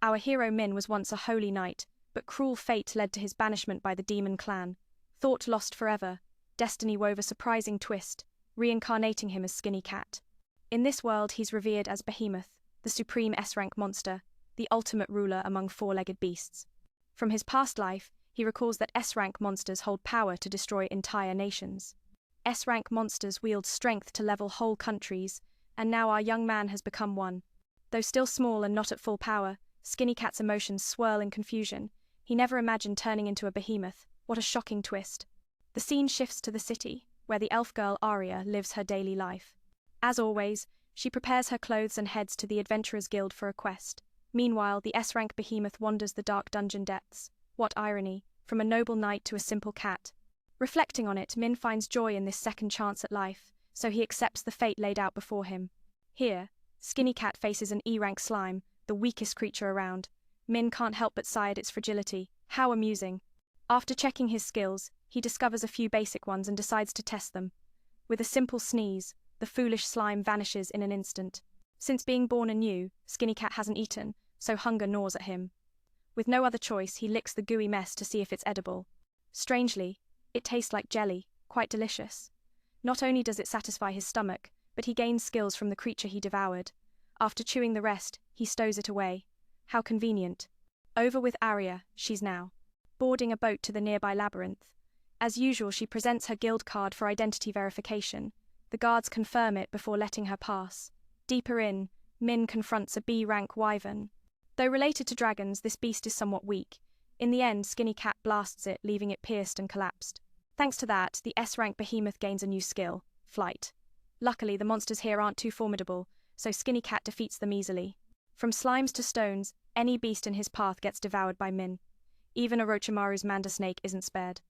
Our hero Min was once a holy knight, but cruel fate led to his banishment by the demon clan. Thought lost forever, destiny wove a surprising twist, reincarnating him as Skinny Cat. In this world he's revered as Behemoth, the supreme S-rank monster, the ultimate ruler among four-legged beasts. From his past life, he recalls that S-rank monsters hold power to destroy entire nations. S-rank monsters wield strength to level whole countries, and now our young man has become one. Though still small and not at full power, Skinny Cat's emotions swirl in confusion. He never imagined turning into a behemoth. What a shocking twist. The scene shifts to the city, where the elf girl Aria lives her daily life. As always, she prepares her clothes and heads to the Adventurers Guild for a quest. Meanwhile, the S-rank behemoth wanders the dark dungeon depths. What irony, from a noble knight to a simple cat. Reflecting on it, Min finds joy in this second chance at life, so he accepts the fate laid out before him. Here, Skinny Cat faces an E-rank slime, the weakest creature around. Min can't help but sigh at its fragility. How amusing. After checking his skills, he discovers a few basic ones and decides to test them. With a simple sneeze, the foolish slime vanishes in an instant. Since being born anew, Skinny Cat hasn't eaten, so hunger gnaws at him. With no other choice, he licks the gooey mess to see if it's edible. Strangely, it tastes like jelly, quite delicious. Not only does it satisfy his stomach, but he gains skills from the creature he devoured. After chewing the rest, he stows it away. How convenient. Over with Aria, she's now boarding a boat to the nearby labyrinth. As usual, she presents her guild card for identity verification. The guards confirm it before letting her pass. Deeper in, Min confronts a B-rank wyvern. Though related to dragons, this beast is somewhat weak. In the end, Skinny Cat blasts it, leaving it pierced and collapsed. Thanks to that, the S-rank behemoth gains a new skill, flight. Luckily, the monsters here aren't too formidable, so Skinny Cat defeats them easily. From slimes to stones, any beast in his path gets devoured by Min. Even Orochimaru's manda snake isn't spared.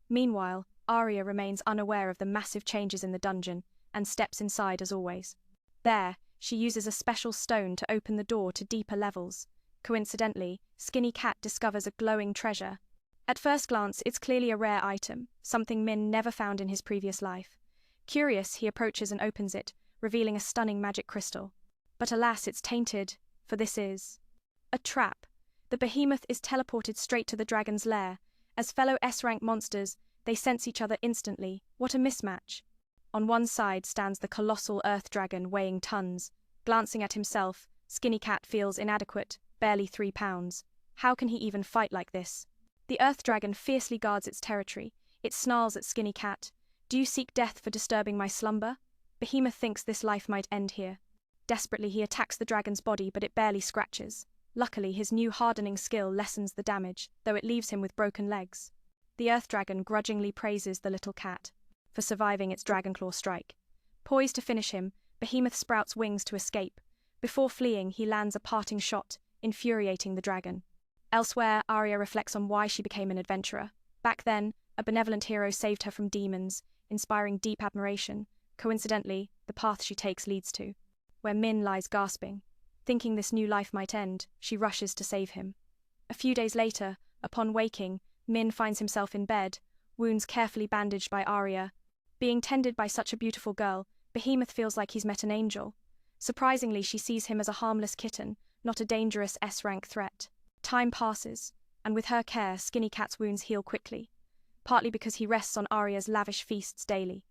Meanwhile, Arya remains unaware of the massive changes in the dungeon, and steps inside as always. There, she uses a special stone to open the door to deeper levels. Coincidentally, Skinny Cat discovers a glowing treasure. At first glance, it's clearly a rare item, something Min never found in his previous life. Curious, he approaches and opens it, revealing a stunning magic crystal. But alas, it's tainted, for this is a trap. The behemoth is teleported straight to the dragon's lair. As fellow S-rank monsters, they sense each other instantly. What a mismatch. On one side stands the colossal earth dragon weighing tons. Glancing at himself, Skinny Cat feels inadequate, barely 3 pounds. How can he even fight like this? The earth dragon fiercely guards its territory. It snarls at Skinny Cat. Do you seek death for disturbing my slumber? Behemoth thinks this life might end here. Desperately, he attacks the dragon's body, but it barely scratches. Luckily, his new hardening skill lessens the damage, though it leaves him with broken legs. The earth dragon grudgingly praises the little cat for surviving its dragonclaw strike. Poised to finish him, Behemoth sprouts wings to escape. Before fleeing, he lands a parting shot, infuriating the dragon. Elsewhere, Arya reflects on why she became an adventurer. Back then, a benevolent hero saved her from demons, inspiring deep admiration. Coincidentally, the path she takes leads to where Min lies gasping. Thinking this new life might end, she rushes to save him. A few days later, upon waking, Min finds himself in bed, wounds carefully bandaged by Arya. Being tended by such a beautiful girl, Behemoth feels like he's met an angel. Surprisingly, she sees him as a harmless kitten, not a dangerous S-rank threat. Time passes, and with her care, Skinny Cat's wounds heal quickly, partly because he rests on Arya's lavish feasts daily.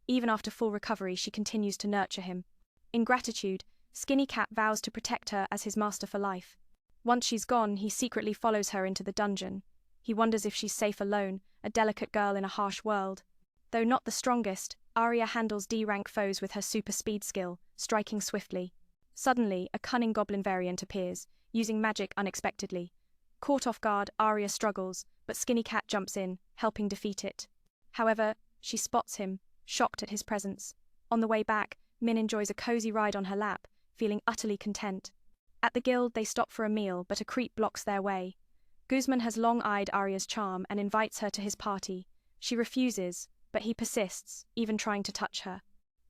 Even after full recovery, she continues to nurture him. In gratitude, Skinny Cat vows to protect her as his master for life. Once she's gone, he secretly follows her into the dungeon. He wonders if she's safe alone, a delicate girl in a harsh world. Though not the strongest, Arya handles D-rank foes with her super speed skill, striking swiftly. Suddenly, a cunning goblin variant appears, using magic unexpectedly. Caught off guard, Arya struggles, but Skinny Cat jumps in, helping defeat it. However, she spots him, shocked at his presence. On the way back, Min enjoys a cozy ride on her lap, feeling utterly content. At the guild, they stop for a meal, but a creep blocks their way. Guzman has long eyed Arya's charm and invites her to his party. She refuses, but he persists, even trying to touch her.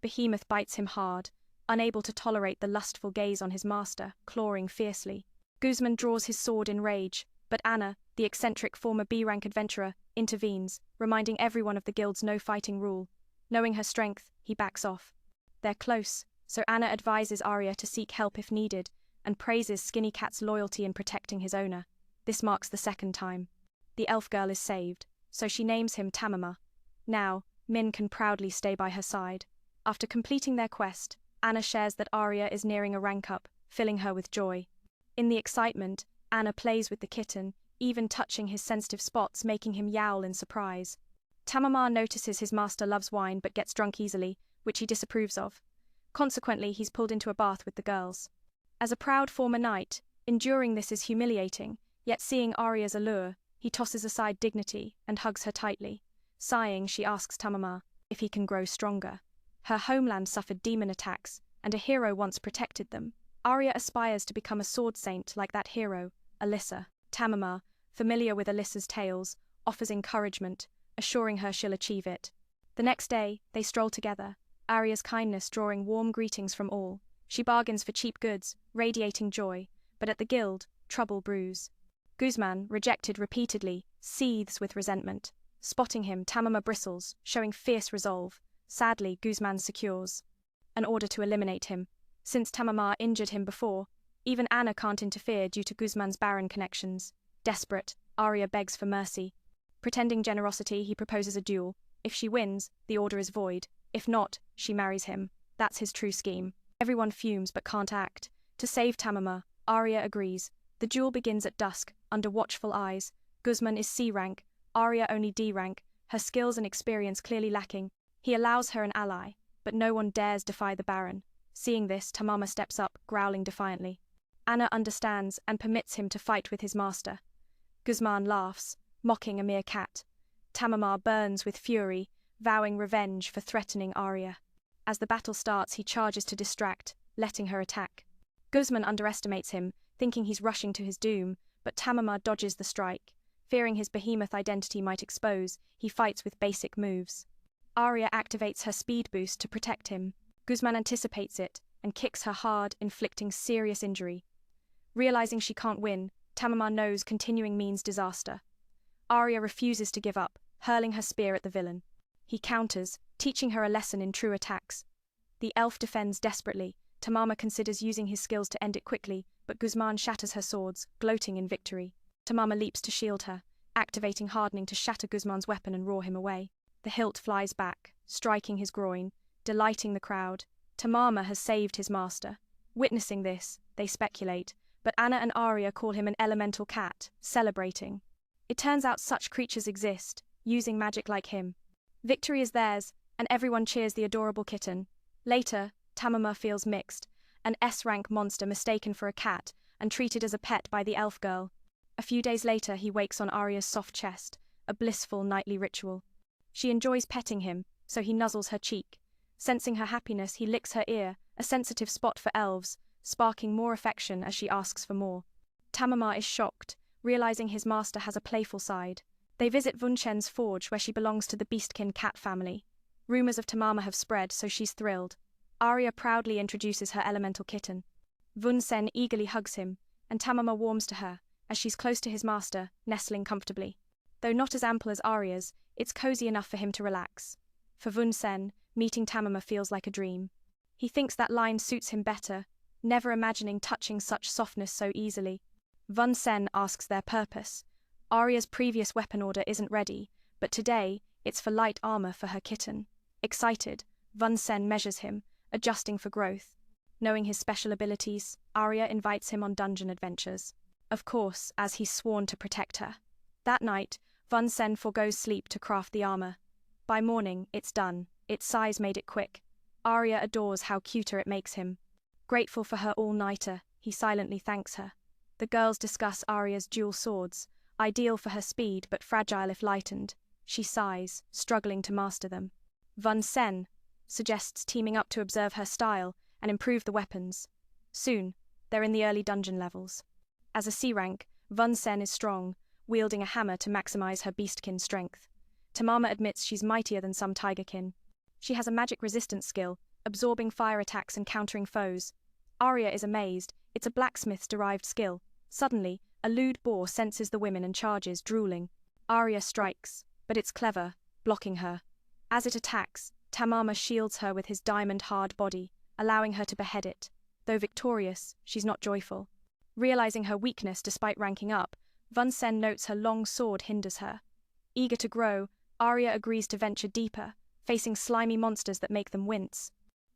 Behemoth bites him hard, unable to tolerate the lustful gaze on his master, clawing fiercely. Guzman draws his sword in rage, but Anna, the eccentric former B-rank adventurer, intervenes, reminding everyone of the guild's no-fighting rule. Knowing her strength, he backs off. They're close, so Anna advises Arya to seek help if needed, and praises Skinny Cat's loyalty in protecting his owner. This marks the second time. The elf girl is saved, so she names him Tamama. Now, Min can proudly stay by her side. After completing their quest, Anna shares that Arya is nearing a rank up, filling her with joy. In the excitement, Anna plays with the kitten, even touching his sensitive spots, making him yowl in surprise. Tamama notices his master loves wine but gets drunk easily, which he disapproves of. Consequently, he's pulled into a bath with the girls. As a proud former knight, enduring this is humiliating, yet seeing Arya's allure, he tosses aside dignity and hugs her tightly. Sighing, she asks Tamama if he can grow stronger. Her homeland suffered demon attacks, and a hero once protected them. Arya aspires to become a sword saint like that hero, Alyssa. Tamama, familiar with Alyssa's tales, offers encouragement, assuring her she'll achieve it. The next day, they stroll together, Arya's kindness drawing warm greetings from all. She bargains for cheap goods, radiating joy, but at the guild, trouble brews. Guzman, rejected repeatedly, seethes with resentment. Spotting him, Tamama bristles, showing fierce resolve. Sadly, Guzman secures an order to eliminate him. Since Tamama injured him before, even Anna can't interfere due to Guzman's barren connections. Desperate, Arya begs for mercy. Pretending generosity, he proposes a duel. If she wins, the order is void. If not, she marries him. That's his true scheme. Everyone fumes but can't act. To save Tamama, Arya agrees. The duel begins at dusk, under watchful eyes. Guzman is C rank, Arya only D rank, her skills and experience clearly lacking. He allows her an ally, but no one dares defy the Baron. Seeing this, Tamama steps up, growling defiantly. Anna understands and permits him to fight with his master. Guzman laughs, mocking a mere cat. Tamama burns with fury, vowing revenge for threatening Arya. As the battle starts, he charges to distract, letting her attack. Guzman underestimates him, thinking he's rushing to his doom, but Tamama dodges the strike. Fearing his behemoth identity might expose, he fights with basic moves. Arya activates her speed boost to protect him. Guzman anticipates it and kicks her hard, inflicting serious injury. Realizing she can't win, Tamama knows continuing means disaster. Arya refuses to give up, hurling her spear at the villain. He counters, teaching her a lesson in true attacks. The elf defends desperately. Tamama considers using his skills to end it quickly, but Guzman shatters her swords, gloating in victory. Tamama leaps to shield her, activating hardening to shatter Guzman's weapon and roar him away. The hilt flies back, striking his groin, delighting the crowd. Tamama has saved his master. Witnessing this, they speculate, but Anna and Arya call him an elemental cat, celebrating. It turns out such creatures exist, using magic like him. Victory is theirs, and everyone cheers the adorable kitten. Later, Tamama feels mixed, an S-rank monster mistaken for a cat and treated as a pet by the elf girl. A few days later, he wakes on Arya's soft chest, a blissful nightly ritual. She enjoys petting him, so he nuzzles her cheek. Sensing her happiness, he licks her ear, a sensitive spot for elves, sparking more affection as she asks for more. Tamama is shocked, realizing his master has a playful side. They visit Vunchen's forge, where she belongs to the Beastkin cat family. Rumors of Tamama have spread, so she's thrilled. Arya proudly introduces her elemental kitten. Vuncen eagerly hugs him, and Tamama warms to her, as she's close to his master, nestling comfortably. Though not as ample as Arya's, it's cozy enough for him to relax. For Vuncen, meeting Tamama feels like a dream. He thinks that line suits him better, never imagining touching such softness so easily. Vuncen asks their purpose. Arya's previous weapon order isn't ready, but today, it's for light armor for her kitten. Excited, Vuncen measures him, adjusting for growth. Knowing his special abilities, Arya invites him on dungeon adventures. Of course, as he's sworn to protect her. That night, Vuncen forgoes sleep to craft the armor. By morning, it's done. Its size made it quick. Arya adores how cuter it makes him. Grateful for her all-nighter, he silently thanks her. The girls discuss Arya's dual swords, ideal for her speed but fragile if lightened. She sighs, struggling to master them. Vuncen suggests teaming up to observe her style and improve the weapons. Soon, they're in the early dungeon levels. As a C rank, Vuncen is strong, wielding a hammer to maximize her beastkin strength. Tamama admits she's mightier than some tigerkin. She has a magic resistance skill, absorbing fire attacks and countering foes. Arya is amazed. It's a blacksmith's-derived skill. Suddenly, a lewd boar senses the women and charges, drooling. Arya strikes, but it's clever, blocking her. As it attacks, Tamama shields her with his diamond-hard body, allowing her to behead it. Though victorious, she's not joyful. Realizing her weakness despite ranking up, Vun-sen notes her long sword hinders her. Eager to grow, Arya agrees to venture deeper, facing slimy monsters that make them wince.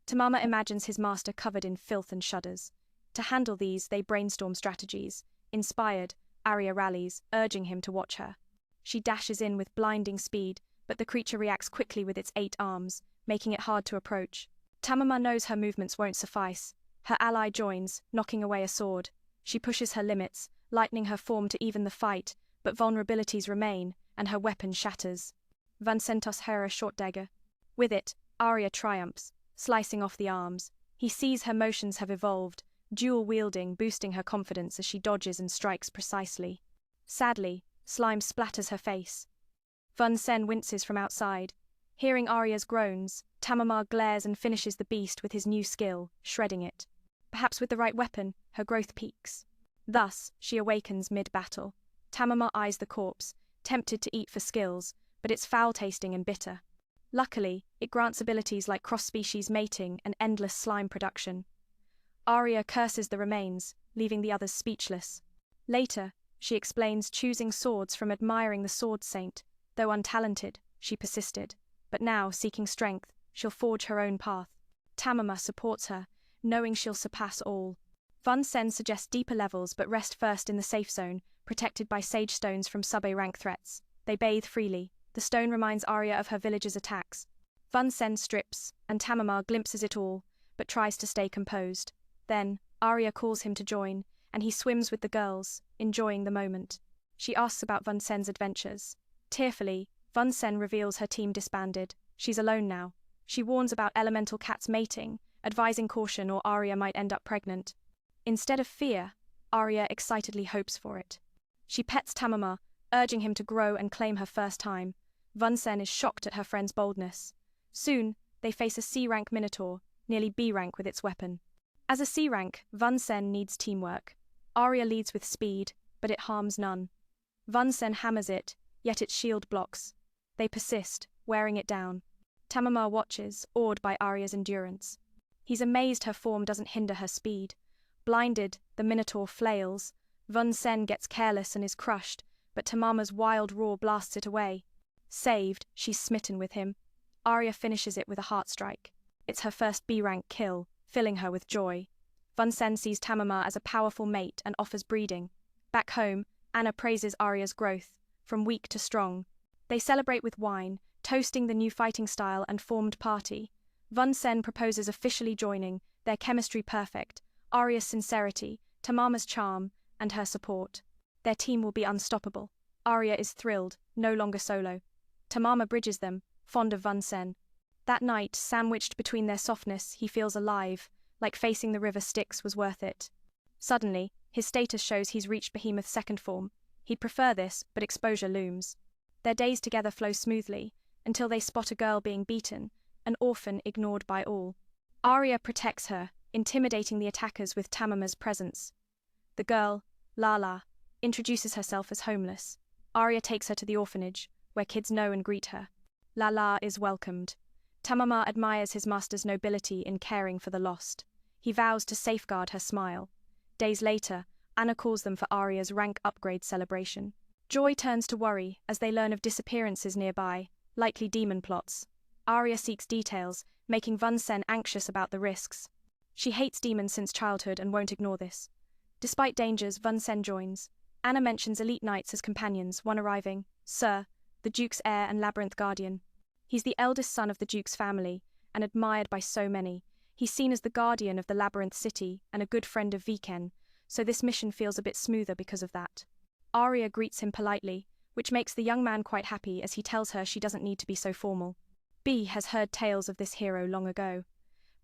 Tamama imagines his master covered in filth and shudders. To handle these, they brainstorm strategies. Inspired, Arya rallies, urging him to watch her. She dashes in with blinding speed, but the creature reacts quickly with its 8 arms, making it hard to approach. Tamama knows her movements won't suffice. Her ally joins, knocking away a sword. She pushes her limits, lightening her form to even the fight, but vulnerabilities remain, and her weapon shatters. Vun-sen tosses her a short dagger. With it, Arya triumphs, slicing off the arms. He sees her motions have evolved, dual-wielding, boosting her confidence as she dodges and strikes precisely. Sadly, slime splatters her face. Vun-sen winces from outside. Hearing Arya's groans, Tamama glares and finishes the beast with his new skill, shredding it. Perhaps with the right weapon, her growth peaks. Thus, she awakens mid-battle. Tamama eyes the corpse, tempted to eat for skills, but it's foul-tasting and bitter. Luckily, it grants abilities like cross-species mating and endless slime production. Arya curses the remains, leaving the others speechless. Later, she explains choosing swords from admiring the sword saint. Though untalented, she persisted. But now, seeking strength, she'll forge her own path. Tamama supports her, knowing she'll surpass all. Vun-sen suggests deeper levels but rest first in the safe zone, protected by sage stones from sub-A rank threats. They bathe freely. The stone reminds Arya of her village's attacks. Vun-sen strips, and Tamama glimpses it all, but tries to stay composed. Then, Arya calls him to join, and he swims with the girls, enjoying the moment. She asks about Vun-sen's adventures. Tearfully, Vun-sen reveals her team disbanded. She's alone now. She warns about elemental cats mating, advising caution or Arya might end up pregnant. Instead of fear, Arya excitedly hopes for it. She pets Tamama, urging him to grow and claim her first time. Vun-sen is shocked at her friend's boldness. Soon, they face a C-rank minotaur, nearly B-rank with its weapon. As a C-rank, Vun-sen needs teamwork. Arya leads with speed, but it harms none. Vun-sen hammers it, yet its shield blocks. They persist, wearing it down. Tamama watches, awed by Arya's endurance. He's amazed her form doesn't hinder her speed. Blinded, the minotaur flails. Vun-sen gets careless and is crushed, but Tamama's wild roar blasts it away. Saved, she's smitten with him. Arya finishes it with a heart strike. It's her first B-rank kill, filling her with joy. Vun-sen sees Tamama as a powerful mate and offers breeding. Back home, Anna praises Arya's growth, from weak to strong. They celebrate with wine, toasting the new fighting style and formed party. Vun-sen proposes officially joining, their chemistry perfect, Arya's sincerity, Tamama's charm, and her support. Their team will be unstoppable. Arya is thrilled, no longer solo. Tamama bridges them, fond of Vun-sen. That night, sandwiched between their softness, he feels alive, like facing the river Styx was worth it. Suddenly, his status shows he's reached Behemoth's second form. He'd prefer this, but exposure looms. Their days together flow smoothly, until they spot a girl being beaten, an orphan ignored by all. Arya protects her, intimidating the attackers with Tamama's presence. The girl, Lala, introduces herself as homeless. Arya takes her to the orphanage, where kids know and greet her. Lala is welcomed. Tamama admires his master's nobility in caring for the lost. He vows to safeguard her smile. Days later, Anna calls them for Arya's rank upgrade celebration. Joy turns to worry as they learn of disappearances nearby, likely demon plots. Arya seeks details, making Vun-sen anxious about the risks. She hates demons since childhood and won't ignore this. Despite dangers, Vun-sen joins. Anna mentions elite knights as companions, one arriving, Sir, the Duke's heir and labyrinth guardian. He's the eldest son of the Duke's family, and admired by so many. He's seen as the guardian of the labyrinth city and a good friend of Viken, so this mission feels a bit smoother because of that. Arya greets him politely, which makes the young man quite happy as he tells her she doesn't need to be so formal. B has heard tales of this hero long ago.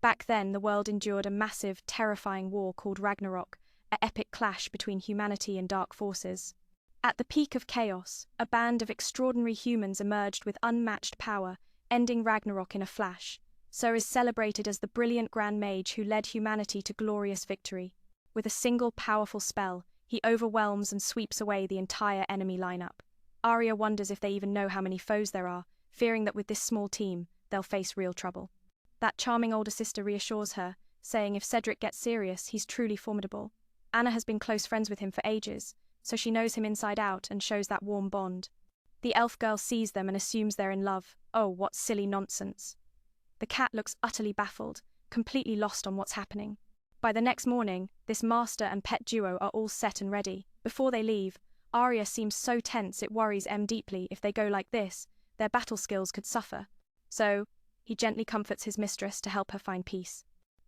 Back then, the world endured a massive, terrifying war called Ragnarok, an epic clash between humanity and dark forces. At the peak of chaos, a band of extraordinary humans emerged with unmatched power, ending Ragnarok in a flash. Sir is celebrated as the brilliant Grand Mage who led humanity to glorious victory. With a single powerful spell, he overwhelms and sweeps away the entire enemy lineup. Arya wonders if they even know how many foes there are, fearing that with this small team, they'll face real trouble. That charming older sister reassures her, saying if Cedric gets serious, he's truly formidable. Anna has been close friends with him for ages, so she knows him inside out and shows that warm bond. The elf girl sees them and assumes they're in love. Oh, what silly nonsense. The cat looks utterly baffled, completely lost on what's happening. By the next morning, this master and pet duo are all set and ready. Before they leave, Arya seems so tense it worries Em deeply. If they go like this, their battle skills could suffer. So, he gently comforts his mistress to help her find peace.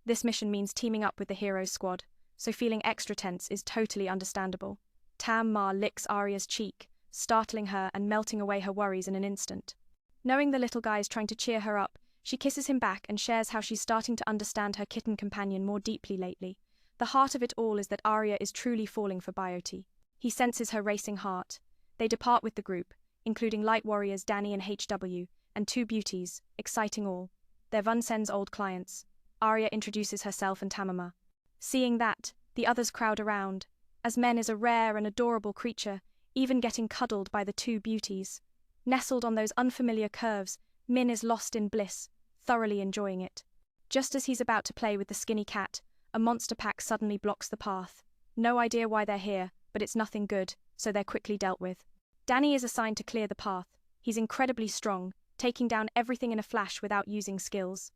This mission means teaming up with the heroes squad, so feeling extra tense is totally understandable. Tam Ma licks Arya's cheek, startling her and melting away her worries in an instant. Knowing the little guy is trying to cheer her up, she kisses him back and shares how she's starting to understand her kitten companion more deeply lately. The heart of it all is that Arya is truly falling for Bioti. He senses her racing heart. They depart with the group, including light warriors Danny and HW, and two beauties, exciting all. They're Vunsen's old clients. Arya introduces herself and Tamama. Seeing that, the others crowd around, as Men is a rare and adorable creature, even getting cuddled by the two beauties. Nestled on those unfamiliar curves, Min is lost in bliss, thoroughly enjoying it. Just as he's about to play with the skinny cat, a monster pack suddenly blocks the path. No idea why they're here, but it's nothing good, so they're quickly dealt with. Danny is assigned to clear the path. He's incredibly strong, taking down everything in a flash without using skills.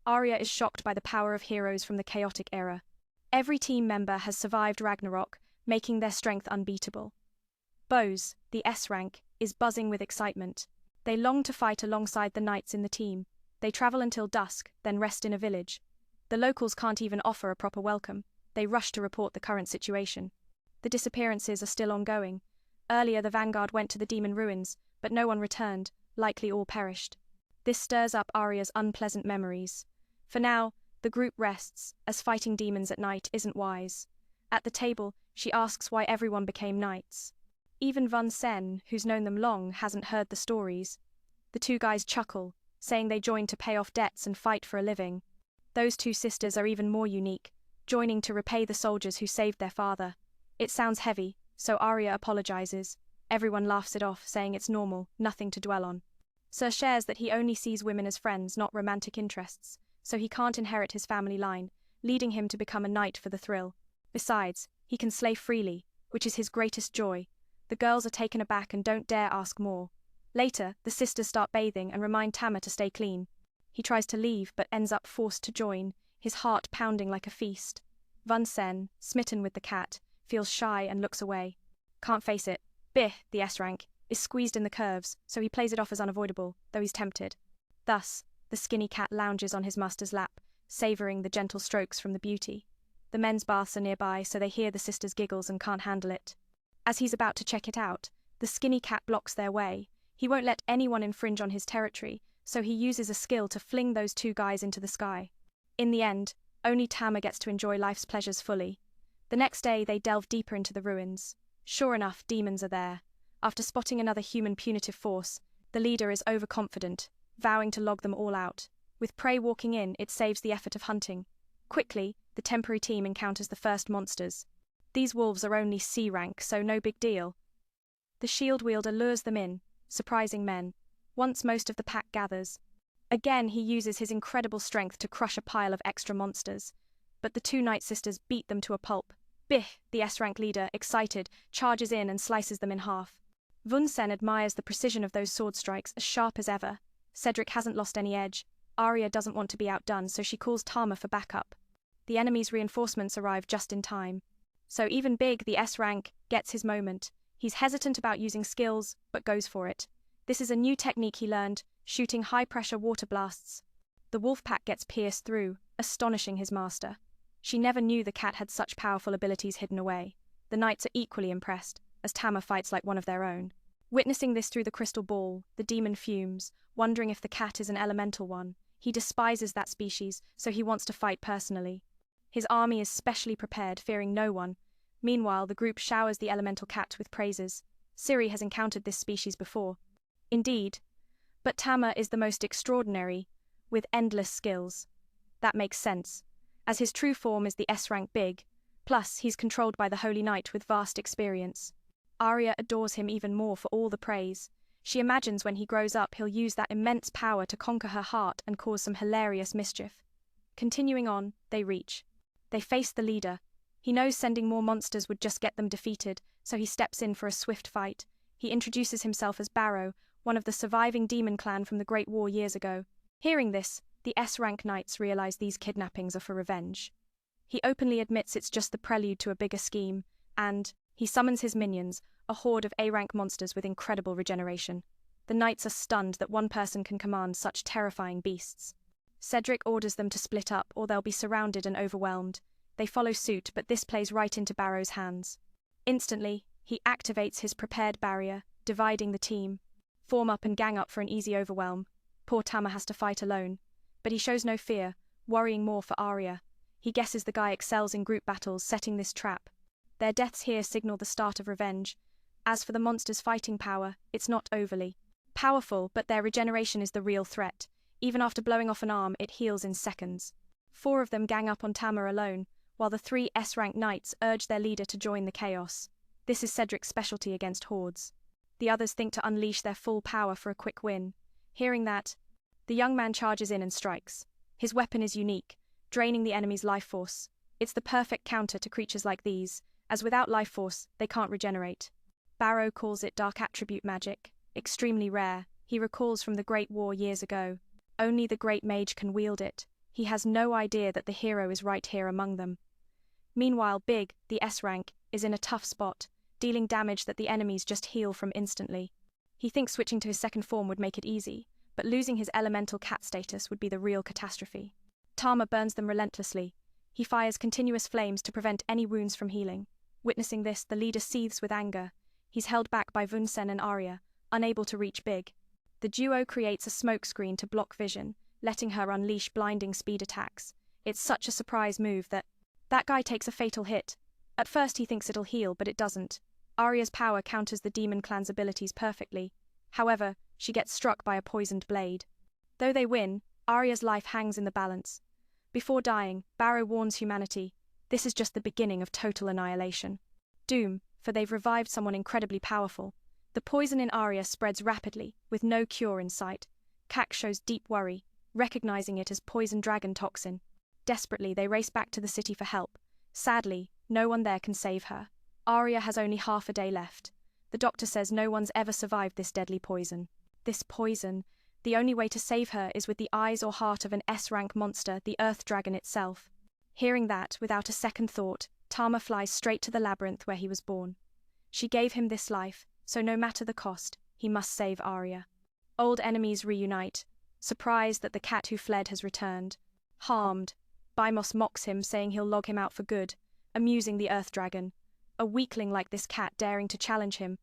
Arya is shocked by the power of heroes from the chaotic era. Every team member has survived Ragnarok, making their strength unbeatable. Bose, the S rank, is buzzing with excitement. They long to fight alongside the knights in the team. They travel until dusk, then rest in a village. The locals can't even offer a proper welcome. They rush to report the current situation. The disappearances are still ongoing. Earlier the vanguard went to the demon ruins, but no one returned, likely all perished. This stirs up Arya's unpleasant memories. For now, the group rests, as fighting demons at night isn't wise. At the table, she asks why everyone became knights. Even Vunsen, who's known them long, hasn't heard the stories. The two guys chuckle, saying they joined to pay off debts and fight for a living. Those two sisters are even more unique, joining to repay the soldiers who saved their father. It sounds heavy, so Arya apologizes. Everyone laughs it off, saying it's normal, nothing to dwell on. Sir shares that he only sees women as friends, not romantic interests, so he can't inherit his family line, leading him to become a knight for the thrill. Besides, he can slay freely, which is his greatest joy. The girls are taken aback and don't dare ask more. Later, the sisters start bathing and remind Tama to stay clean. He tries to leave but ends up forced to join, his heart pounding like a feast. Vunsen, smitten with the cat, feels shy and looks away. Can't face it. Bih, the S rank, is squeezed in the curves, so he plays it off as unavoidable, though he's tempted. Thus, the skinny cat lounges on his master's lap, savouring the gentle strokes from the beauty. The men's baths are nearby, so they hear the sisters' giggles and can't handle it. As he's about to check it out, the skinny cat blocks their way. He won't let anyone infringe on his territory, so he uses a skill to fling those two guys into the sky. In the end, only Tama gets to enjoy life's pleasures fully. The next day, they delve deeper into the ruins. Sure enough, demons are there. After spotting another human punitive force, the leader is overconfident, vowing to log them all out. With prey walking in, it saves the effort of hunting. Quickly, the temporary team encounters the first monsters. These wolves are only C rank, so no big deal. The shield wielder lures them in, surprising men. Once most of the pack gathers, again he uses his incredible strength to crush a pile of extra monsters. But the two Night Sisters beat them to a pulp. Bih, the S-rank leader, excited, charges in and slices them in half. Vunsen admires the precision of those sword strikes, as sharp as ever. Cedric hasn't lost any edge. Arya doesn't want to be outdone, so she calls Tama for backup. The enemy's reinforcements arrive just in time. So even Big, the S-rank, gets his moment. He's hesitant about using skills, but goes for it. This is a new technique he learned, shooting high-pressure water blasts. The wolf pack gets pierced through, astonishing his master. She never knew the cat had such powerful abilities hidden away. The knights are equally impressed, as Tama fights like one of their own. Witnessing this through the crystal ball, the demon fumes, wondering if the cat is an elemental one. He despises that species, so he wants to fight personally. His army is specially prepared, fearing no one. Meanwhile, the group showers the elemental cat with praises. Ciri has encountered this species before. Indeed, but Tama is the most extraordinary, with endless skills. That makes sense, as his true form is the S-rank Big, plus he's controlled by the Holy Knight with vast experience. Arya adores him even more for all the praise. She imagines when he grows up he'll use that immense power to conquer her heart and cause some hilarious mischief. Continuing on, they face the leader. He knows sending more monsters would just get them defeated, so he steps in for a swift fight. He introduces himself as Barrow, one of the surviving demon clan from the Great War years ago. Hearing this, the S-rank knights realize these kidnappings are for revenge. He openly admits it's just the prelude to a bigger scheme, and he summons his minions, a horde of A-rank monsters with incredible regeneration. The knights are stunned that one person can command such terrifying beasts. Cedric orders them to split up or they'll be surrounded and overwhelmed. They follow suit, but this plays right into Barrow's hands. Instantly, he activates his prepared barrier, dividing the team. Form up and gang up for an easy overwhelm. Poor Tama has to fight alone. But he shows no fear, worrying more for Arya. He guesses the guy excels in group battles, setting this trap. Their deaths here signal the start of revenge. As for the monster's fighting power, it's not overly powerful, but their regeneration is the real threat. Even after blowing off an arm, it heals in seconds. 4 of them gang up on Tama alone, while the 3 S-rank knights urge their leader to join the chaos. This is Cedric's specialty against hordes. The others think to unleash their full power for a quick win. Hearing that, the young man charges in and strikes. His weapon is unique, draining the enemy's life force. It's the perfect counter to creatures like these, as without life force, they can't regenerate. Barrow calls it dark attribute magic, extremely rare. He recalls from the Great War years ago. Only the great mage can wield it. He has no idea that the hero is right here among them. Meanwhile, Big, the S-rank, is in a tough spot, dealing damage that the enemies just heal from instantly. He thinks switching to his second form would make it easy, but losing his elemental cat status would be the real catastrophe. Tama burns them relentlessly. He fires continuous flames to prevent any wounds from healing. Witnessing this, the leader seethes with anger. He's held back by Vunsen and Arya, unable to reach Big. The duo creates a smokescreen to block vision, letting her unleash blinding speed attacks. It's such a surprise move that guy takes a fatal hit. At first he thinks it'll heal, but it doesn't. Arya's power counters the demon clan's abilities perfectly. However, she gets struck by a poisoned blade. Though they win, Arya's life hangs in the balance. Before dying, Barrow warns humanity, this is just the beginning of total annihilation. Doom, for they've revived someone incredibly powerful. The poison in Arya spreads rapidly, with no cure in sight. Kak shows deep worry, recognizing it as poison dragon toxin. Desperately, they race back to the city for help. Sadly, no one there can save her. Arya has only half a day left. The doctor says no one's ever survived this deadly poison. This poison, the only way to save her is with the eyes or heart of an S-rank monster, the Earth Dragon itself. Hearing that, without a second thought, Tama flies straight to the labyrinth where he was born. She gave him this life, so no matter the cost, he must save Arya. Old enemies reunite, surprised that the cat who fled has returned. Harmed, Behemoth mocks him, saying he'll log him out for good, amusing the Earth Dragon. A weakling like this cat daring to challenge him.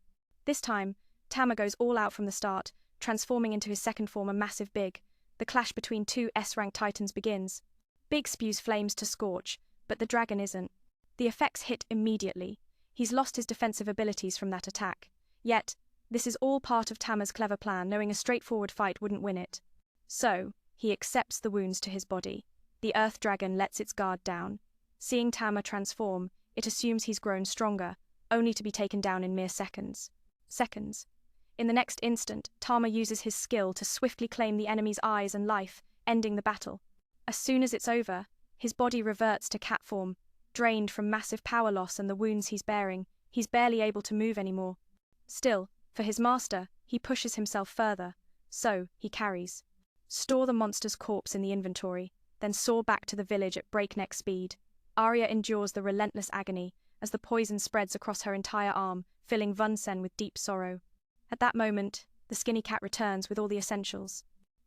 This time, Tama goes all out from the start, transforming into his second form, a massive Big. The clash between 2 S-rank titans begins. Big spews flames to scorch, but the dragon isn't. The effects hit immediately. He's lost his defensive abilities from that attack. Yet, this is all part of Tama's clever plan, knowing a straightforward fight wouldn't win it. So, he accepts the wounds to his body. The Earth Dragon lets its guard down. Seeing Tama transform, it assumes he's grown stronger, only to be taken down in mere seconds. In the next instant, Tama uses his skill to swiftly claim the enemy's eyes and life, ending the battle. As soon as it's over, his body reverts to cat form. Drained from massive power loss and the wounds he's bearing, he's barely able to move anymore. Still, for his master, he pushes himself further. So, he carries. Store the monster's corpse in the inventory, then soar back to the village at breakneck speed. Arya endures the relentless agony as the poison spreads across her entire arm, filling Vunsen with deep sorrow. At that moment, the skinny cat returns with all the essentials.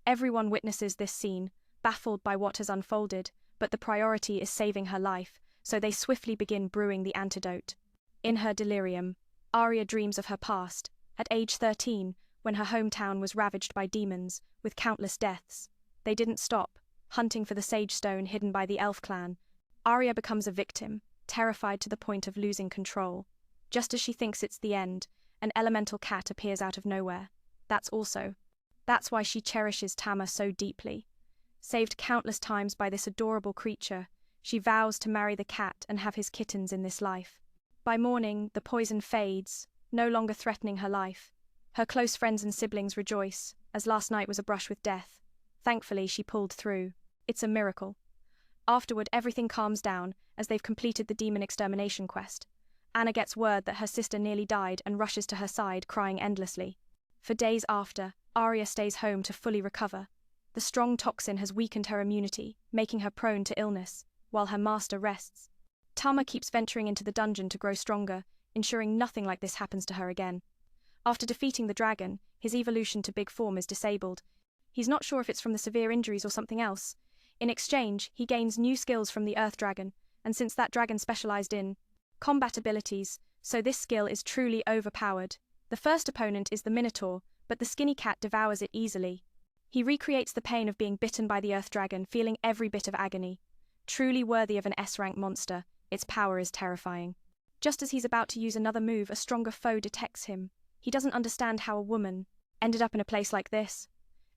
Everyone witnesses this scene, baffled by what has unfolded, but the priority is saving her life, so they swiftly begin brewing the antidote. In her delirium, Arya dreams of her past, at age 13, when her hometown was ravaged by demons, with countless deaths. They didn't stop, hunting for the Sage Stone hidden by the Elf clan. Arya becomes a victim, terrified to the point of losing control. Just as she thinks it's the end, an elemental cat appears out of nowhere. That's why she cherishes Tama so deeply. Saved countless times by this adorable creature, she vows to marry the cat and have his kittens in this life. By morning, the poison fades, no longer threatening her life. Her close friends and siblings rejoice, as last night was a brush with death. Thankfully, she pulled through. It's a miracle. Afterward, everything calms down as they've completed the demon extermination quest. Anna gets word that her sister nearly died and rushes to her side, crying endlessly. For days after, Arya stays home to fully recover. The strong toxin has weakened her immunity, making her prone to illness, while her master rests. Tama keeps venturing into the dungeon to grow stronger, ensuring nothing like this happens to her again. After defeating the dragon, his evolution to big form is disabled. He's not sure if it's from the severe injuries or something else. In exchange, he gains new skills from the Earth Dragon, and since that dragon specialized in combat abilities, so this skill is truly overpowered. The first opponent is the Minotaur, but the skinny cat devours it easily. He recreates the pain of being bitten by the Earth Dragon, feeling every bit of agony. Truly worthy of an S-rank monster, its power is terrifying. Just as he's about to use another move, a stronger foe detects him. He doesn't understand how a woman ended up in a place like this.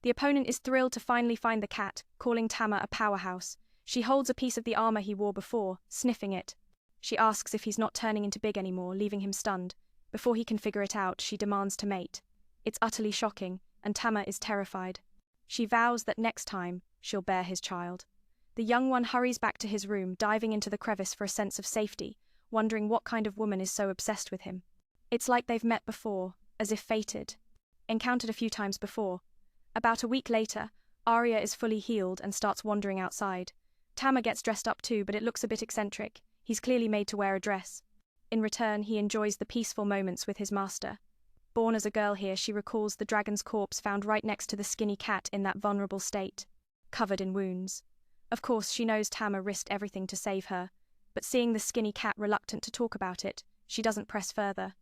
The opponent is thrilled to finally find the cat, calling Tama a powerhouse. She holds a piece of the armor he wore before, sniffing it. She asks if he's not turning into big anymore, leaving him stunned. Before he can figure it out, she demands to mate. It's utterly shocking, and Tama is terrified. She vows that next time, she'll bear his child. The young one hurries back to his room, diving into the crevice for a sense of safety, wondering what kind of woman is so obsessed with him. It's like they've met before, as if fated. Encountered a few times before. About a week later, Arya is fully healed and starts wandering outside. Tama gets dressed up too, but it looks a bit eccentric. He's clearly made to wear a dress. In return, he enjoys the peaceful moments with his master. Born as a girl here, she recalls the dragon's corpse found right next to the skinny cat in that vulnerable state, covered in wounds. Of course, she knows Tama risked everything to save her, but seeing the skinny cat reluctant to talk about it, she doesn't press further.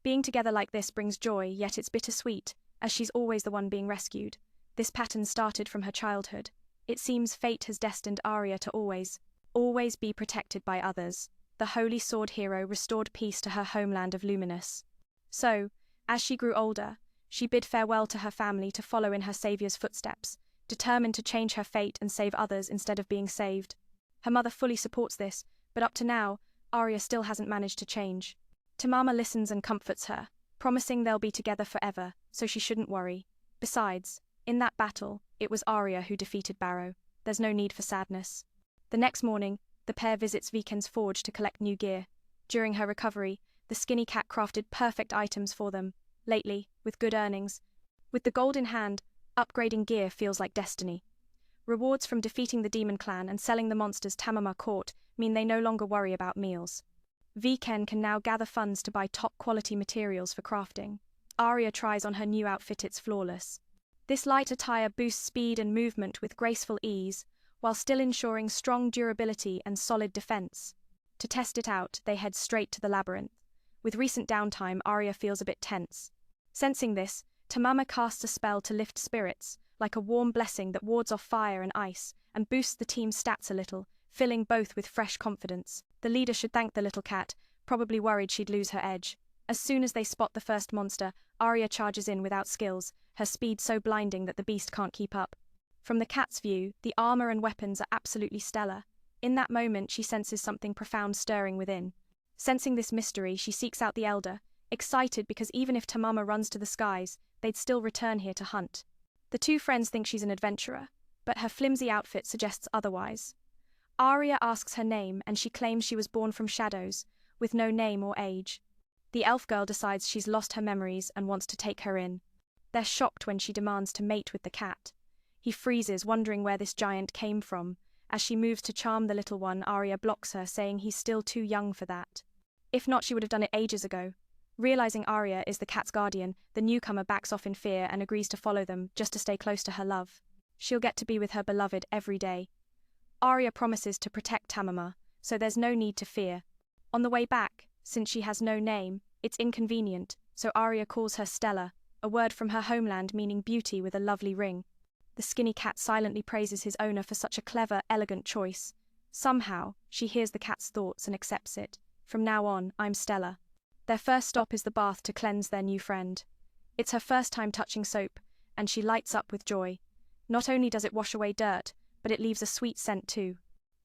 Being together like this brings joy, yet it's bittersweet, as she's always the one being rescued. This pattern started from her childhood. It seems fate has destined Arya to always be protected by others. The holy sword hero restored peace to her homeland of Luminous. So, as she grew older, she bid farewell to her family to follow in her savior's footsteps, determined to change her fate and save others instead of being saved. Her mother fully supports this, but up to now, Arya still hasn't managed to change. Tamama listens and comforts her, promising they'll be together forever, so she shouldn't worry. Besides, in that battle, it was Arya who defeated Barrow. There's no need for sadness. The next morning, the pair visits Viken's forge to collect new gear. During her recovery, the skinny cat crafted perfect items for them. Lately, with good earnings. With the gold in hand, upgrading gear feels like destiny. Rewards from defeating the demon clan and selling the monsters Tamama caught mean they no longer worry about meals. Viken can now gather funds to buy top-quality materials for crafting. Arya tries on her new outfit. It's flawless. This light attire boosts speed and movement with graceful ease, while still ensuring strong durability and solid defense. To test it out, they head straight to the labyrinth. With recent downtime, Arya feels a bit tense. Sensing this, Tamama casts a spell to lift spirits, like a warm blessing that wards off fire and ice, and boosts the team's stats a little, filling both with fresh confidence. The leader should thank the little cat, probably worried she'd lose her edge. As soon as they spot the first monster, Arya charges in without skills, her speed so blinding that the beast can't keep up. From the cat's view, the armor and weapons are absolutely stellar. In that moment, she senses something profound stirring within. Sensing this mystery, she seeks out the elder, excited because even if Tamama runs to the skies, they'd still return here to hunt. The two friends think she's an adventurer, but her flimsy outfit suggests otherwise. Arya asks her name, and she claims she was born from shadows, with no name or age. The elf girl decides she's lost her memories and wants to take her in. They're shocked when she demands to mate with the cat. He freezes, wondering where this giant came from. As she moves to charm the little one, Arya blocks her, saying he's still too young for that. If not, she would have done it ages ago. Realizing Arya is the cat's guardian, the newcomer backs off in fear and agrees to follow them, just to stay close to her love. She'll get to be with her beloved every day. Arya promises to protect Tamama, so there's no need to fear. On the way back, since she has no name, it's inconvenient, so Arya calls her Stella, a word from her homeland meaning beauty with a lovely ring. The skinny cat silently praises his owner for such a clever, elegant choice. Somehow, she hears the cat's thoughts and accepts it. From now on, I'm Stella. Their first stop is the bath to cleanse their new friend. It's her first time touching soap, and she lights up with joy. Not only does it wash away dirt, but it leaves a sweet scent too.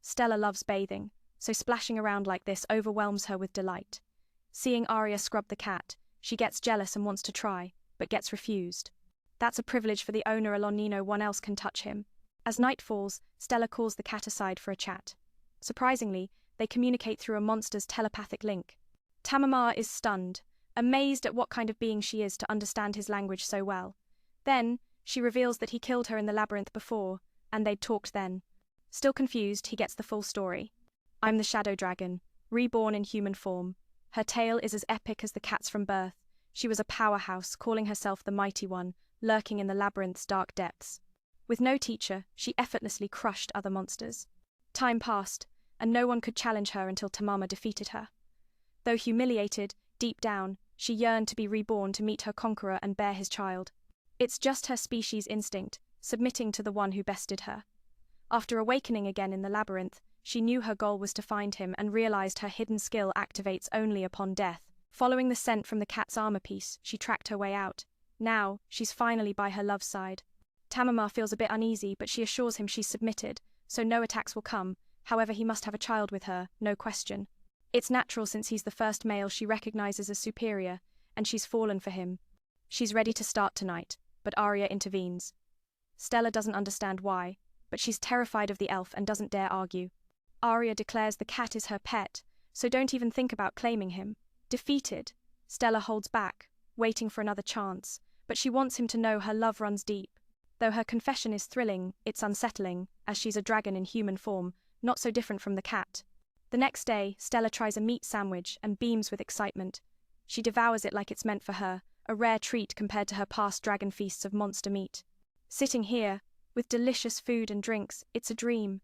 Stella loves bathing, so splashing around like this overwhelms her with delight. Seeing Arya scrub the cat, she gets jealous and wants to try, but gets refused. That's a privilege for the owner alone, no one else can touch him. As night falls, Stella calls the cat aside for a chat. Surprisingly, they communicate through a monster's telepathic link. Tamama is stunned, amazed at what kind of being she is to understand his language so well. Then, she reveals that he killed her in the labyrinth before, and they'd talked then. Still confused, he gets the full story. I'm the shadow dragon, reborn in human form. Her tale is as epic as the cat's from birth. She was a powerhouse, calling herself the Mighty One, lurking in the labyrinth's dark depths. With no teacher, she effortlessly crushed other monsters. Time passed, and no one could challenge her until Tamama defeated her. Though humiliated, deep down, she yearned to be reborn to meet her conqueror and bear his child. It's just her species' instinct, submitting to the one who bested her. After awakening again in the labyrinth, she knew her goal was to find him and realized her hidden skill activates only upon death. Following the scent from the cat's armor piece, she tracked her way out. Now, she's finally by her love's side. Tamama feels a bit uneasy, but she assures him she's submitted, so no attacks will come. However, he must have a child with her, no question. It's natural since he's the first male she recognizes as superior, and she's fallen for him. She's ready to start tonight, but Arya intervenes. Stella doesn't understand why, but she's terrified of the elf and doesn't dare argue. Arya declares the cat is her pet, so don't even think about claiming him. Defeated, Stella holds back, waiting for another chance, but she wants him to know her love runs deep. Though her confession is thrilling, it's unsettling, as she's a dragon in human form, not so different from the cat. The next day, Stella tries a meat sandwich and beams with excitement. She devours it like it's meant for her, a rare treat compared to her past dragon feasts of monster meat. Sitting here, with delicious food and drinks, it's a dream.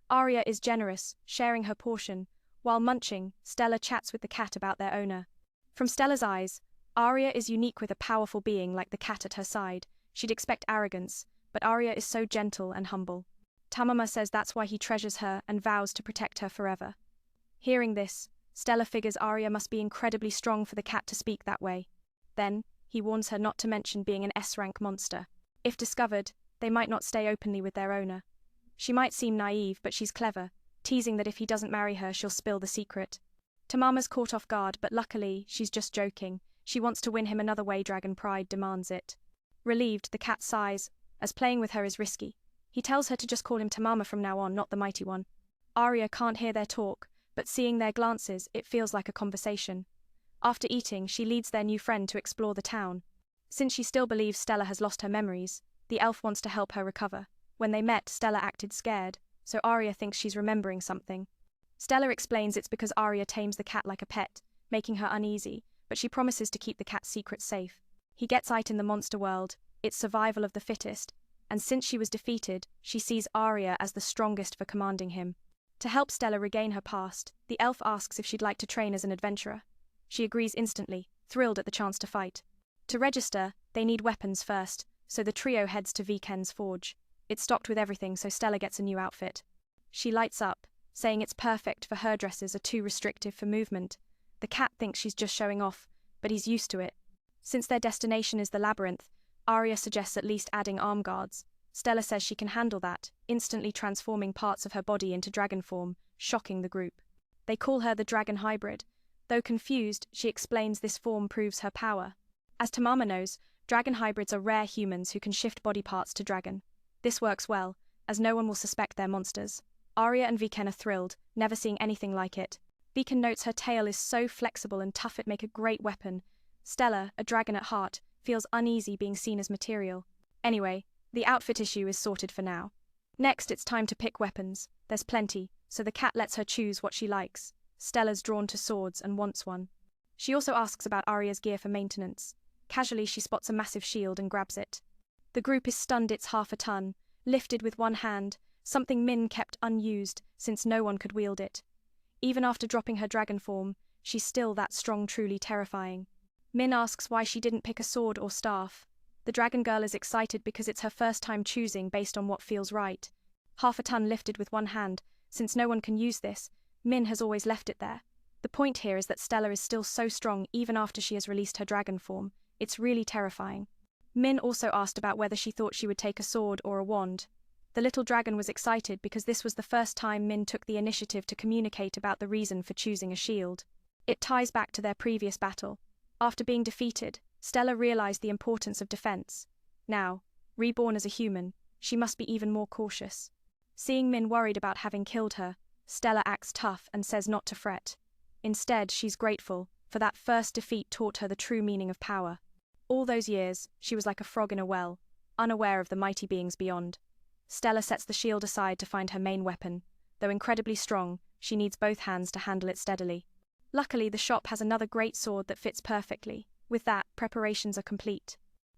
Arya is generous, sharing her portion. While munching, Stella chats with the cat about their owner. From Stella's eyes, Arya is unique with a powerful being like the cat at her side. She'd expect arrogance, but Arya is so gentle and humble. Tamama says that's why he treasures her and vows to protect her forever. Hearing this, Stella figures Arya must be incredibly strong for the cat to speak that way. Then, he warns her not to mention being an S-rank monster. If discovered, they might not stay openly with their owner. She might seem naive, but she's clever, teasing that if he doesn't marry her, she'll spill the secret. Tamama's caught off guard, but luckily, she's just joking. She wants to win him another way dragon pride demands it. Relieved, the cat sighs, as playing with her is risky. He tells her to just call him Tamama from now on, not the Mighty One. Arya can't hear their talk, but seeing their glances, it feels like a conversation. After eating, she leads their new friend to explore the town. Since she still believes Stella has lost her memories, the elf wants to help her recover. When they met, Stella acted scared, so Arya thinks she's remembering something. Stella explains it's because Arya tames the cat like a pet, making her uneasy, but she promises to keep the cat's secret safe. He gets it in the monster world, it's survival of the fittest, and since she was defeated, she sees Arya as the strongest for commanding him. To help Stella regain her past, the elf asks if she'd like to train as an adventurer. She agrees instantly, thrilled at the chance to fight. To register, they need weapons first, so the trio heads to Viken's forge. It's stocked with everything, so Stella gets a new outfit. She lights up, saying it's perfect for her dresses are too restrictive for movement. The cat thinks she's just showing off, but he's used to it. Since their destination is the labyrinth, Arya suggests at least adding arm guards. Stella says she can handle that, instantly transforming parts of her body into dragon form, shocking the group. They call her the dragon hybrid. Though confused, she explains this form proves her power. As Tamama knows, dragon hybrids are rare humans who can shift body parts to dragon. This works well, as no one will suspect they're monsters. Arya and Viken are thrilled, never seeing anything like it. Viken notes her tail is so flexible and tough it make a great weapon. Stella, a dragon at heart, feels uneasy being seen as material. Anyway, the outfit issue is sorted for now. Next, it's time to pick weapons. There's plenty, so the cat lets her choose what she likes. Stella's drawn to swords and wants one. She also asks about Arya's gear for maintenance. Casually, she spots a massive shield and grabs it. The group is stunned it's half a ton, lifted with one hand, something Min kept unused since no one could wield it. Even after dropping her dragon form, she's still that strong, truly terrifying. Min asks why she didn't pick a sword or staff. The dragon girl is excited because it's her first time choosing based on what feels right. Half a ton lifted with one hand, since no one can use this, Min has always left it there. The point here is that Stella is still so strong even after she has released her dragon form. It's really terrifying. Min also asked about whether she thought she would take a sword or a wand. The little dragon was excited because this was the first time Min took the initiative to communicate about the reason for choosing a shield. It ties back to their previous battle. After being defeated, Stella realized the importance of defense. Now, reborn as a human, she must be even more cautious. Seeing Min worried about having killed her, Stella acts tough and says not to fret. Instead, she's grateful, for that first defeat taught her the true meaning of power. All those years, she was like a frog in a well, unaware of the mighty beings beyond. Stella sets the shield aside to find her main weapon. Though incredibly strong, she needs both hands to handle it steadily. Luckily, the shop has another great sword that fits perfectly. With that, preparations are complete.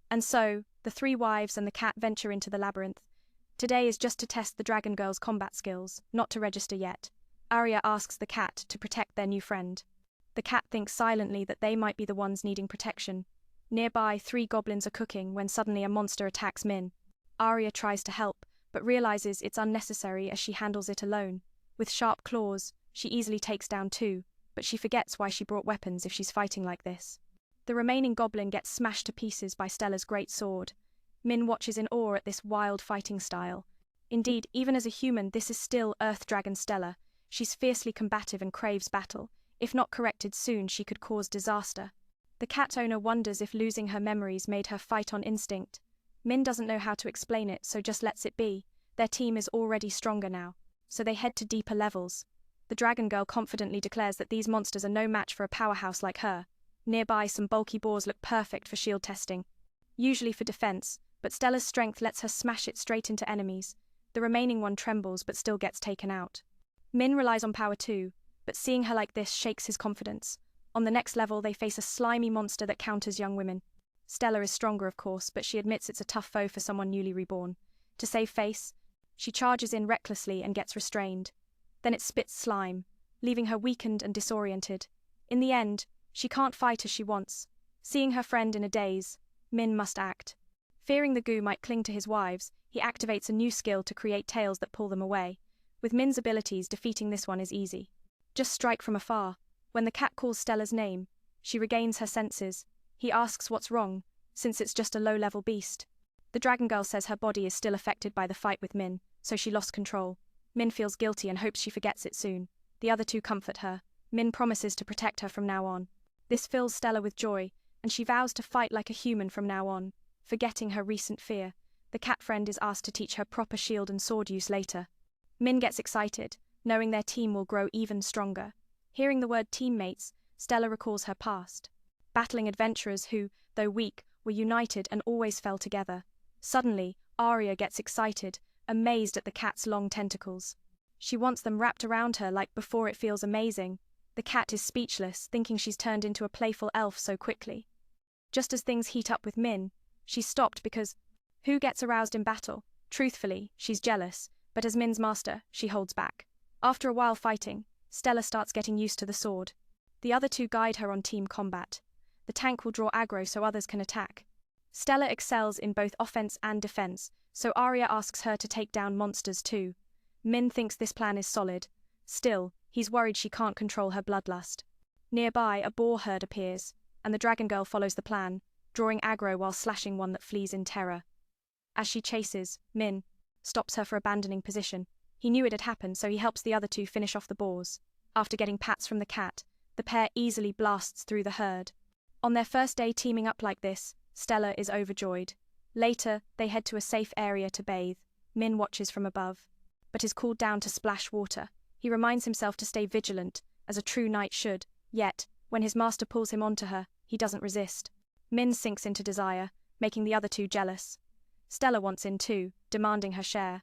And so, the three wives and the cat venture into the labyrinth. Today is just to test the dragon girl's combat skills, not to register yet. Arya asks the cat to protect their new friend. The cat thinks silently that they might be the ones needing protection. Nearby, 3 goblins are cooking when suddenly a monster attacks Min. Arya tries to help, but realizes it's unnecessary as she handles it alone. With sharp claws, she easily takes down 2, but she forgets why she brought weapons if she's fighting like this. The remaining goblin gets smashed to pieces by Stella's great sword. Min watches in awe at this wild fighting style. Indeed, even as a human, this is still Earth Dragon Stella. She's fiercely combative and craves battle. If not corrected soon, she could cause disaster. The cat owner wonders if losing her memories made her fight on instinct. Min doesn't know how to explain it, so just lets it be. Their team is already stronger now, so they head to deeper levels. The dragon girl confidently declares that these monsters are no match for a powerhouse like her. Nearby, some bulky boars look perfect for shield testing, usually for defense, but Stella's strength lets her smash it straight into enemies. The remaining one trembles but still gets taken out. Min relies on power too, but seeing her like this shakes his confidence. On the next level, they face a slimy monster that counters young women. Stella is stronger, of course, but she admits it's a tough foe for someone newly reborn. To save face, she charges in recklessly and gets restrained. Then it spits slime, leaving her weakened and disoriented. In the end, she can't fight as she wants. Seeing her friend in a daze, Min must act. Fearing the goo might cling to his wives, he activates a new skill to create tails that pull them away. With Min's abilities, defeating this one is easy. Just strike from afar. When the cat calls Stella's name, she regains her senses. He asks what's wrong, since it's just a low-level beast. The dragon girl says her body is still affected by the fight with Min, so she lost control. Min feels guilty and hopes she forgets it soon. The other 2 comfort her. Min promises to protect her from now on. This fills Stella with joy, and she vows to fight like a human from now on. Forgetting her recent fear, the cat friend is asked to teach her proper shield and sword use later. Min gets excited, knowing their team will grow even stronger. Hearing the word teammates, Stella recalls her past. Battling adventurers who, though weak, were united and always fell together. Suddenly, Arya gets excited, amazed at the cat's long tentacles. She wants them wrapped around her like before. It feels amazing. The cat is speechless, thinking she's turned into a playful elf so quickly. Just as things heat up with Min, she's stopped because who gets aroused in battle? Truthfully, she's jealous, but as Min's master, she holds back. After a while fighting, Stella starts getting used to the sword. The other 2 guide her on team combat. The tank will draw aggro so others can attack. Stella excels in both offense and defense, so Arya asks her to take down monsters too. Min thinks this plan is solid. Still, he's worried she can't control her bloodlust. Nearby, a boar herd appears, and the dragon girl follows the plan, drawing aggro while slashing one that flees in terror. As she chases, Min stops her for abandoning position. He knew it had happened, so he helps the other 2 finish off the boars. After getting pats from the cat, the pair easily blasts through the herd. On their first day teaming up like this, Stella is overjoyed. Later, they head to a safe area to bathe. Min watches from above, but is called down to splash water. He reminds himself to stay vigilant, as a true knight should. Yet, when his master pulls him onto her, he doesn't resist. Min sinks into desire, making the other 2 jealous. Stella wants in too, demanding her share.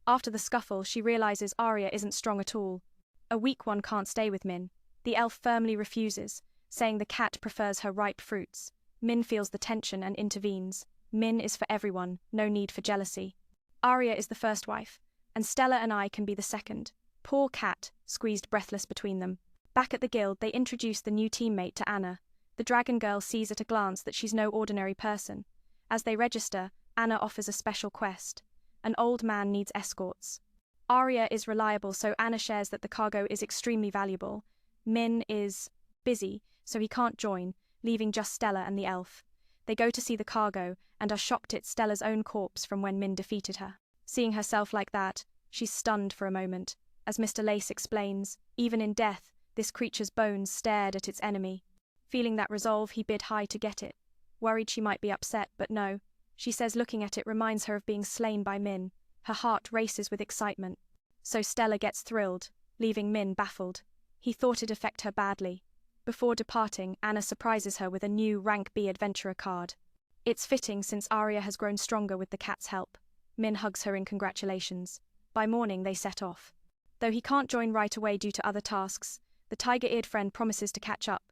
After the scuffle, she realizes Arya isn't strong at all. A weak one can't stay with Min. The elf firmly refuses, saying the cat prefers her ripe fruits. Min feels the tension and intervenes. Min is for everyone, no need for jealousy. Arya is the first wife, and Stella and I can be the second. Poor cat, squeezed breathless between them. Back at the guild, they introduce the new teammate to Anna. The dragon girl sees at a glance that she's no ordinary person. As they register, Anna offers a special quest. An old man needs escorts. Arya is reliable, so Anna shares that the cargo is extremely valuable. Min is busy, so he can't join, leaving just Stella and the elf. They go to see the cargo, and are shocked it's Stella's own corpse from when Min defeated her. Seeing herself like that, she's stunned for a moment. As Mr. Lace explains, even in death, this creature's bones stared at its enemy. Feeling that resolve, he bid high to get it. Worried she might be upset, but no. she says looking at it reminds her of being slain by Min. Her heart races with excitement. So Stella gets thrilled, leaving Min baffled. He thought it'd affect her badly. Before departing, Anna surprises her with a new Rank B adventurer card. It's fitting since Arya has grown stronger with the cat's help. Min hugs her in congratulations. By morning they set off. Though he can't join right away due to other tasks, the tiger-eared friend promises to catch up.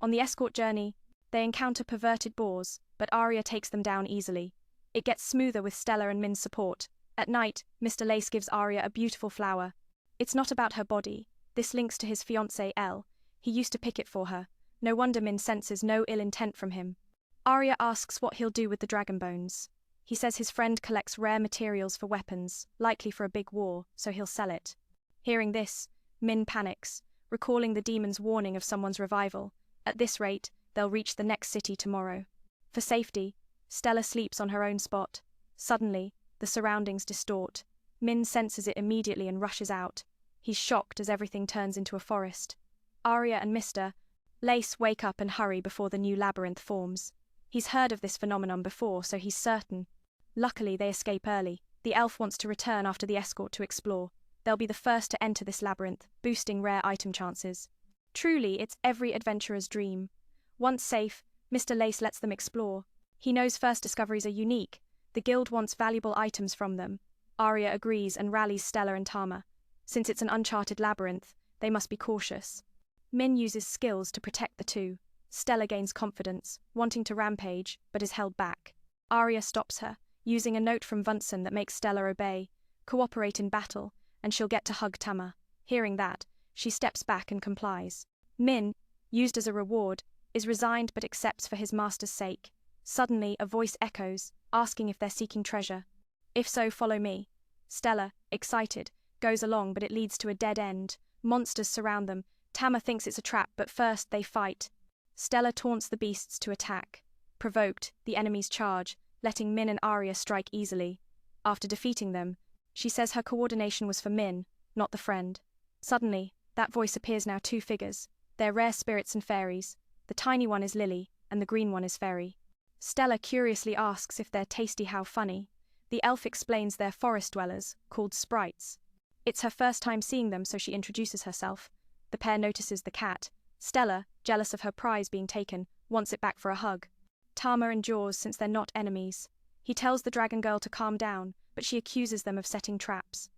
On the escort journey, they encounter perverted boars, but Arya takes them down easily. It gets smoother with Stella and Min's support. At night, Mr. Lace gives Arya a beautiful flower. It's not about her body. This links to his fiancée Elle. He used to pick it for her. No wonder Min senses no ill intent from him. Arya asks what he'll do with the dragon bones. He says his friend collects rare materials for weapons, likely for a big war, so he'll sell it. Hearing this, Min panics, recalling the demon's warning of someone's revival. At this rate, they'll reach the next city tomorrow. For safety, Stella sleeps on her own spot. Suddenly, the surroundings distort. Min senses it immediately and rushes out. He's shocked as everything turns into a forest. Arya and Mr. Lace wake up and hurry before the new labyrinth forms. He's heard of this phenomenon before, so he's certain. Luckily, they escape early. The elf wants to return after the escort to explore. They'll be the first to enter this labyrinth, boosting rare item chances. Truly, it's every adventurer's dream. Once safe, Mr. Lace lets them explore. He knows first discoveries are unique. The guild wants valuable items from them. Arya agrees and rallies Stella and Tama. Since it's an uncharted labyrinth, they must be cautious. Min uses skills to protect the two. Stella gains confidence, wanting to rampage, but is held back. Arya stops her, using a note from Vunsen that makes Stella obey, cooperate in battle, and she'll get to hug Tama. Hearing that, she steps back and complies. Min, used as a reward, is resigned but accepts for his master's sake. Suddenly, a voice echoes, asking if they're seeking treasure. If so, follow me. Stella, excited, goes along, but it leads to a dead end. Monsters surround them. Tama thinks it's a trap, but first they fight. Stella taunts the beasts to attack. Provoked, the enemies charge, letting Min and Arya strike easily. After defeating them, she says her coordination was for Min, not the friend. Suddenly, that voice appears now two figures. They're rare spirits and fairies. The tiny one is Lily, and the green one is Fairy. Stella curiously asks if they're tasty, how funny. The elf explains they're forest dwellers, called sprites. It's her first time seeing them, so she introduces herself. The pair notices the cat. Stella, jealous of her prize being taken, wants it back for a hug. Tama endures since they're not enemies. He tells the dragon girl to calm down, but she accuses them of setting traps.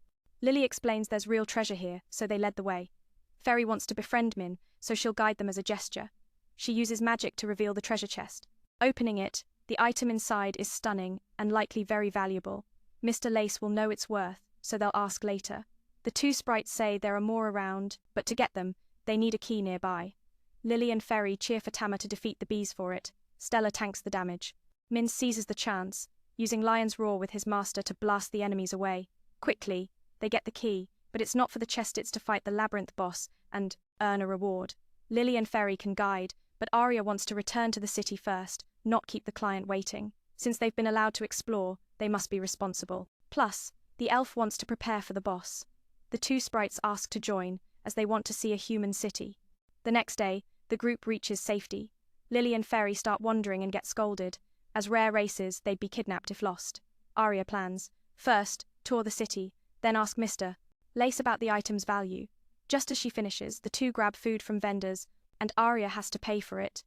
Lily explains there's real treasure here, so they led the way. Fairy wants to befriend Min, so she'll guide them as a gesture. She uses magic to reveal the treasure chest. Opening it, the item inside is stunning and likely very valuable. Mr. Lace will know its worth, so they'll ask later. The two sprites say there are more around, but to get them, they need a key nearby. Lily and Fairy cheer for Tama to defeat the bees for it. Stella tanks the damage. Min seizes the chance, using Lion's Roar with his master to blast the enemies away. Quickly, they get the key, but it's not for the chest, it's to fight the labyrinth boss and earn a reward. Lily and Fairy can guide, but Arya wants to return to the city first, not keep the client waiting. Since they've been allowed to explore, they must be responsible. Plus, the elf wants to prepare for the boss. The two sprites ask to join, as they want to see a human city. The next day, the group reaches safety. Lily and Fairy start wandering and get scolded. As rare races, they'd be kidnapped if lost. Arya plans. First, tour the city, then ask Mr. Lace about the item's value. Just as she finishes, the two grab food from vendors, and Arya has to pay for it.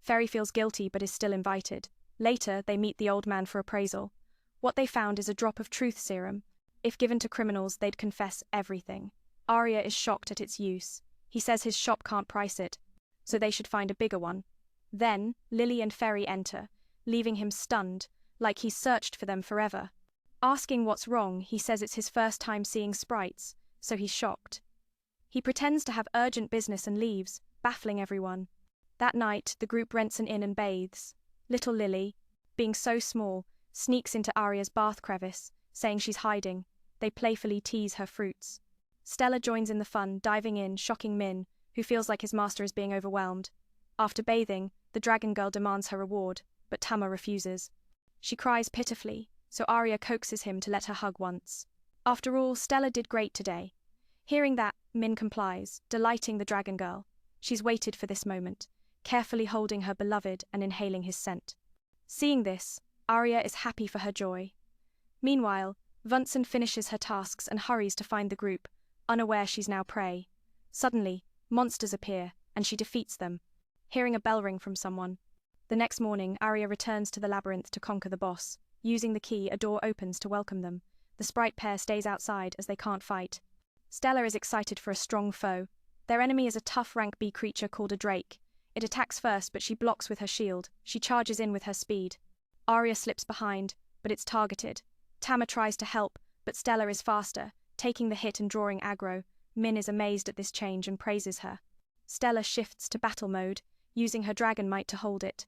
Fairy feels guilty but is still invited. Later, they meet the old man for appraisal. What they found is a drop of truth serum. If given to criminals, they'd confess everything. Arya is shocked at its use. He says his shop can't price it, so they should find a bigger one. Then, Lily and Fairy enter, leaving him stunned, like he's searched for them forever. Asking what's wrong, he says it's his first time seeing sprites, so he's shocked. He pretends to have urgent business and leaves, baffling everyone. That night, the group rents an inn and bathes. Little Lily, being so small, sneaks into Arya's bath crevice, saying she's hiding. They playfully tease her fruits. Stella joins in the fun, diving in, shocking Min, who feels like his master is being overwhelmed. After bathing, the dragon girl demands her reward, but Tama refuses. She cries pitifully, so Arya coaxes him to let her hug once. After all, Stella did great today. Hearing that, Min complies, delighting the dragon girl. She's waited for this moment, carefully holding her beloved and inhaling his scent. Seeing this, Arya is happy for her joy. Meanwhile, Vunsen finishes her tasks and hurries to find the group, unaware she's now prey. Suddenly, monsters appear, and she defeats them, hearing a bell ring from someone. The next morning, Arya returns to the labyrinth to conquer the boss. Using the key, a door opens to welcome them. The sprite pair stays outside as they can't fight. Stella is excited for a strong foe. Their enemy is a tough rank B creature called a drake. It attacks first, but she blocks with her shield. She charges in with her speed. Arya slips behind, but it's targeted. Tama tries to help, but Stella is faster, taking the hit and drawing aggro. Min is amazed at this change and praises her. Stella shifts to battle mode, using her dragon might to hold it.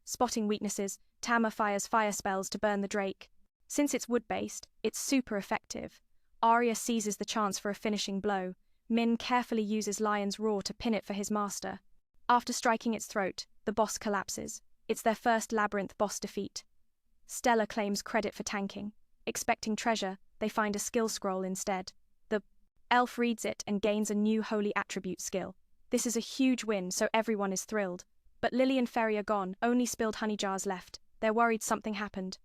Spotting weaknesses, Tama fires fire spells to burn the drake. Since it's wood-based, it's super effective. Arya seizes the chance for a finishing blow. Min carefully uses Lion's Roar to pin it for his master. After striking its throat, the boss collapses. It's their first labyrinth boss defeat. Stella claims credit for tanking. Expecting treasure, they find a skill scroll instead. The elf reads it and gains a new holy attribute skill. This is a huge win, so everyone is thrilled. But Lily and Ferry are gone, only spilled honey jars left. They're worried something happened.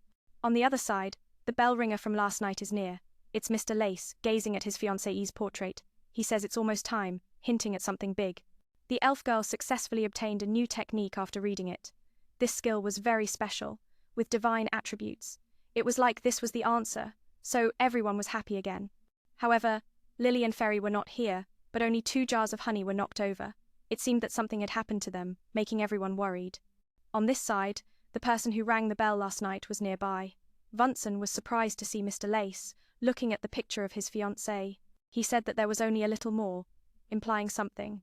On the other side, the bell ringer from last night is near. It's Mr. Lace, gazing at his fiancée's portrait. He says it's almost time, hinting at something big. The elf girl successfully obtained a new technique after reading it. This skill was very special, with divine attributes. It was like this was the answer, so everyone was happy again. However, Lily and Ferry were not here, but only 2 jars of honey were knocked over. It seemed that something had happened to them, making everyone worried. On this side, the person who rang the bell last night was nearby. Vunsen was surprised to see Mr. Lace, looking at the picture of his fiancée. He said that there was only a little more, implying something.